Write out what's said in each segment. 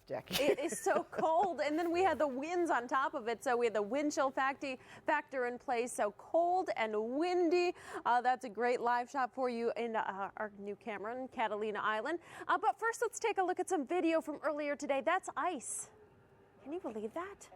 Jackie. It is so cold, and then we had the winds on top of it, so we had the wind chill factor in place, so cold and windy. That's a great live shot for you in our new camera in Catalina Island. But first, let's take a look at some video from earlier today. That's ice. Can you believe that?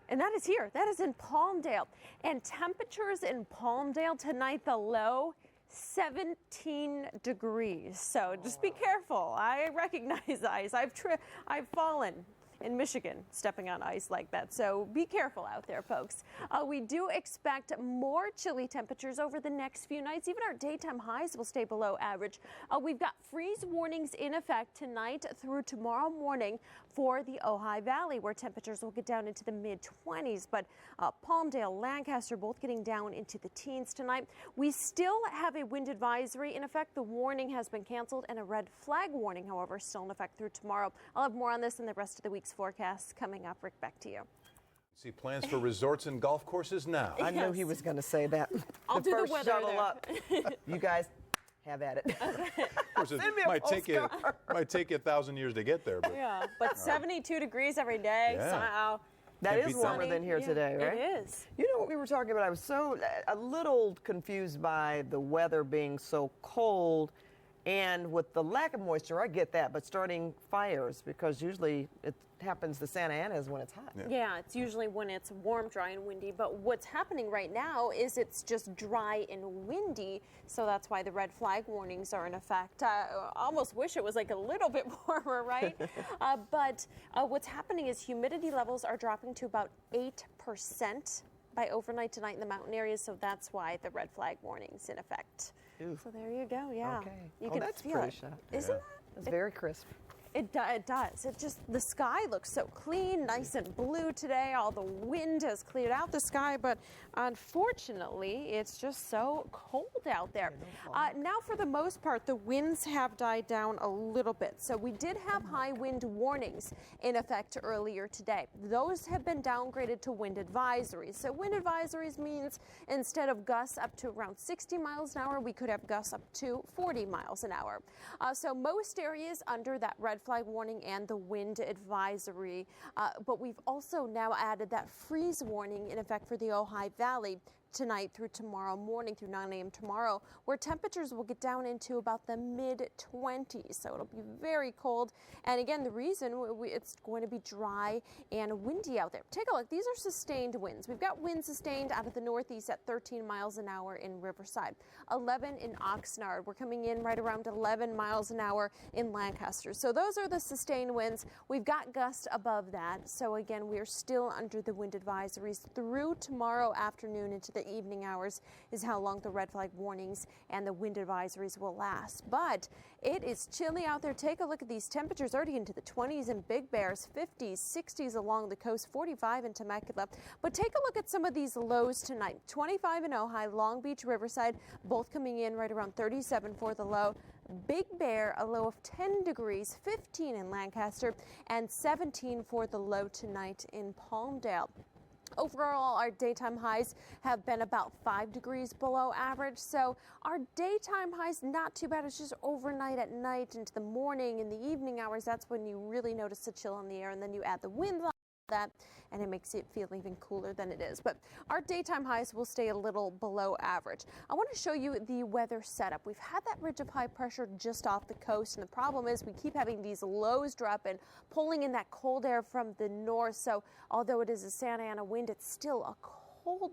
And that is here. That is in Palmdale. And temperatures in Palmdale tonight, the low 17 degrees. So just be careful. I recognize ice. I've fallen in Michigan stepping on ice like that. So be careful out there, folks. We do expect more chilly temperatures over the next few nights. Even our daytime highs will stay below average. We've got freeze warnings in effect tonight through tomorrow morning for the Ojai Valley, where temperatures will get down into the mid-20s. But Palmdale, Lancaster, both getting down into the teens tonight. We still have a wind advisory in effect. The warning has been canceled, and a red flag warning, however, still in effect through tomorrow. I'll have more on this in the rest of the week's forecasts coming up. Rick, back to you. See plans for resorts and golf courses now. I knew he was going to say that. I'll do first the weather shovel there. up. You guys have at it. Of course, it Send me a might take you 1,000 years to get there. But Yeah, but 72 degrees every day. Yeah. Somehow. That Can't is beat that. warmer than here today, right? It is. You know what we were talking about? I was a little confused by the weather being so cold, and with the lack of moisture, I get that, but starting fires, because usually it happens to Santa Ana's when it's hot. Yeah, it's usually when it's warm, dry, and windy. But what's happening right now is it's just dry and windy. So that's why the red flag warnings are in effect. I almost wish it was like a little bit warmer, right? But what's happening is humidity levels are dropping to about 8% by overnight tonight in the mountain areas. So that's why the red flag warning's in effect. Ooh. So there you go. Yeah. Okay. You Oh, can that's feel pretty it. shot. Isn't it? It's very crisp. It does. It just, the sky looks so clean, nice and blue today. All the wind has cleared out the sky, but unfortunately, it's just so cold out there. Now, for the most part, the winds have died down a little bit. So we did have high wind warnings in effect earlier today. Those have been downgraded to wind advisories. So wind advisories means instead of gusts up to around 60 miles an hour, we could have gusts up to 40 miles an hour. So most areas under that red flag warning and the wind advisory, but we've also now added that freeze warning in effect for the Ojai Valley tonight through tomorrow morning, through 9 a.m. tomorrow, where temperatures will get down into about the mid-20s. So it'll be very cold. And again, the reason it's going to be dry and windy out there. Take a look. These are sustained winds. We've got winds sustained out of the northeast at 13 miles an hour in Riverside, 11 in Oxnard. We're coming in right around 11 miles an hour in Lancaster. So those are the sustained winds. We've got gusts above that. So again, we are still under the wind advisories through tomorrow afternoon into the evening hours is how long the red flag warnings and the wind advisories will last. But it is chilly out there. Take a look at these temperatures already into the 20s in Big Bears, 50s, 60s along the coast, 45 in Temecula. But take a look at some of these lows tonight. 25 in Ojai, Long Beach, Riverside, both coming in right around 37 for the low. Big Bear, a low of 10 degrees, 15 in Lancaster, and 17 for the low tonight in Palmdale. Overall, our daytime highs have been about 5 degrees below average. So our daytime highs, not too bad. It's just overnight at night into the morning and the evening hours. That's when you really notice the chill in the air. And then you add the winds on that, and it makes it feel even cooler than it is. But our daytime highs will stay a little below average. I want to show you the weather setup. We've had that ridge of high pressure just off the coast, and the problem is we keep having these lows drop and pulling in that cold air from the north. So although it is a Santa Ana wind, it's still a cold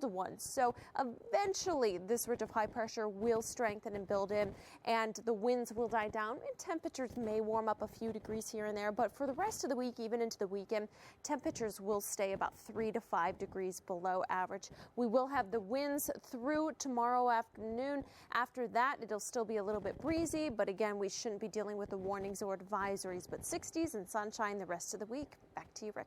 one. So eventually this ridge of high pressure will strengthen and build in, and the winds will die down, and temperatures may warm up a few degrees here and there. But for the rest of the week, even into the weekend, temperatures will stay about 3 to 5 degrees below average. We will have the winds through tomorrow afternoon. After that, it'll still be a little bit breezy, but again, we shouldn't be dealing with the warnings or advisories, but 60s and sunshine the rest of the week. Back to you, Rick.